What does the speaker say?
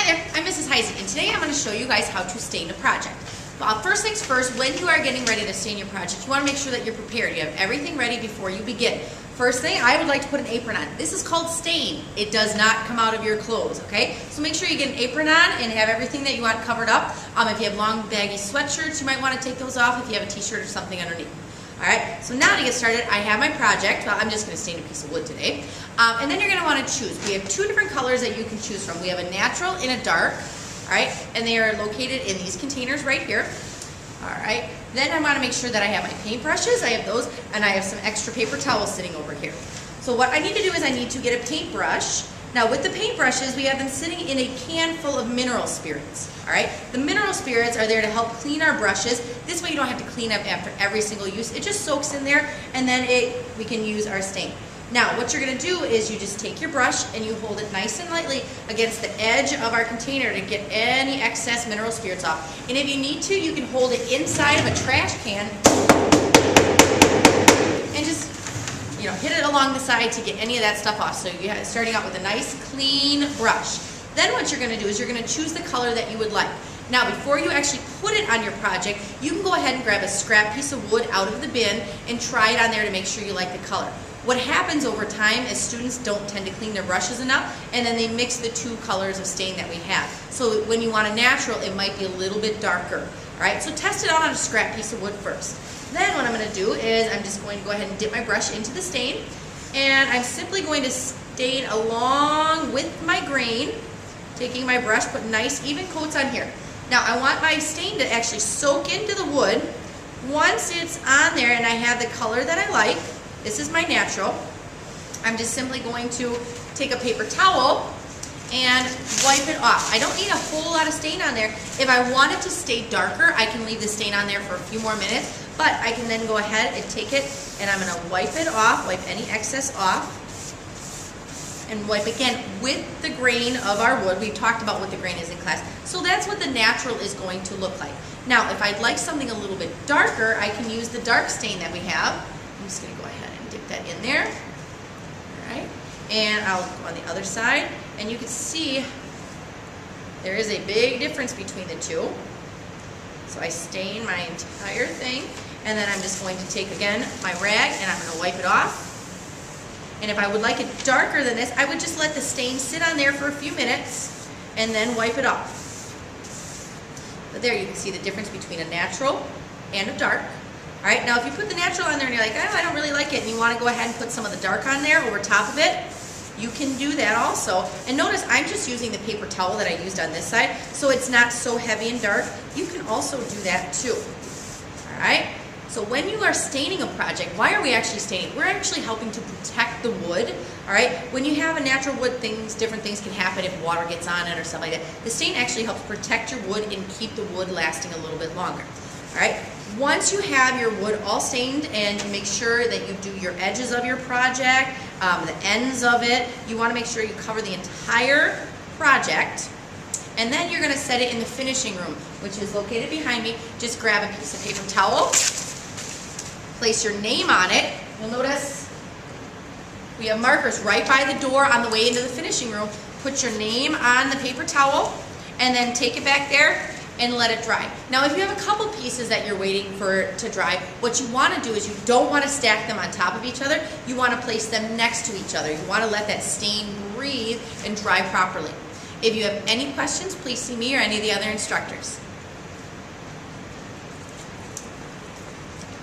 Hi there, I'm Mrs. Heising, and today I'm going to show you guys how to stain a project. First things first, when you are getting ready to stain your project, you want to make sure that you're prepared. You have everything ready before you begin. First thing, I would like to put an apron on. This is called stain. It does not come out of your clothes, okay? So make sure you get an apron on and have everything that you want covered up. If you have long baggy sweatshirts, you might want to take those off if you have a t-shirt or something underneath. Alright, so now to get started, I have my project. I'm just going to stain a piece of wood today. And then you're going to want to choose. We have two different colors that you can choose from. We have a natural and a dark. Alright, and they are located in these containers right here. Alright, then I want to make sure that I have my paintbrushes. I have those, and I have some extra paper towels sitting over here. So what I need to do is I need to get a paintbrush. Now with the paintbrushes, we have them sitting in a can full of mineral spirits. Alright, the mineral spirits are there to help clean our brushes. This way you don't have to clean up after every single use. It just soaks in there, and then we can use our stain. Now what you're going to do is you just take your brush and you hold it nice and lightly against the edge of our container to get any excess mineral spirits off. And if you need to, you can hold it inside of a trash can and just hit it along the side to get any of that stuff off. So you're starting out with a nice clean brush. Then what you're going to do is you're going to choose the color that you would like. Now before you actually put it on your project, you can go ahead and grab a scrap piece of wood out of the bin and try it on there to make sure you like the color. What happens over time is students don't tend to clean their brushes enough, and then they mix the two colors of stain that we have. So when you want a natural, it might be a little bit darker. Alright, so test it out on a scrap piece of wood first. Then what I'm going to do is I'm just going to go ahead and dip my brush into the stain, and I'm simply going to stain along with my grain, taking my brush, put nice even coats on here. Now I want my stain to actually soak into the wood. Once it's on there and I have the color that I like, this is my natural, I'm just simply going to take a paper towel and wipe it off. I don't need a whole lot of stain on there. If I want it to stay darker, I can leave the stain on there for a few more minutes, but I can then go ahead and take it and I'm going to wipe it off, wipe any excess off, and wipe again with the grain of our wood. We talked about what the grain is in class. So that's what the natural is going to look like. Now, if I'd like something a little bit darker, I can use the dark stain that we have. I'm just going to go ahead and dip that in there. All right, and I'll go on the other side, and you can see there is a big difference between the two. So I stain my entire thing, and then I'm just going to take again my rag and I'm going to wipe it off. And if I would like it darker than this, I would just let the stain sit on there for a few minutes and then wipe it off. But there you can see the difference between a natural and a dark. Alright, now if you put the natural on there and you're like, oh, I don't really like it, and you want to go ahead and put some of the dark on there over top of it, you can do that also. And notice I'm just using the paper towel that I used on this side, so it's not so heavy and dark. You can also do that too. Alright? So when you are staining a project, why are we actually staining? We're actually helping to protect the wood. Alright? When you have a natural wood, different things can happen if water gets on it or stuff like that. The stain actually helps protect your wood and keep the wood lasting a little bit longer. Alright? Once you have your wood all stained and you make sure that you do your edges of your project, the ends of it, you want to make sure you cover the entire project. And then you're going to set it in the finishing room, which is located behind me. Just grab a piece of paper towel, place your name on it. You'll notice we have markers right by the door on the way into the finishing room. Put your name on the paper towel and then take it back there and let it dry. Now if you have a couple pieces that you're waiting for to dry, what you want to do is you don't want to stack them on top of each other. You want to place them next to each other. You want to let that stain breathe and dry properly. If you have any questions, please see me or any of the other instructors.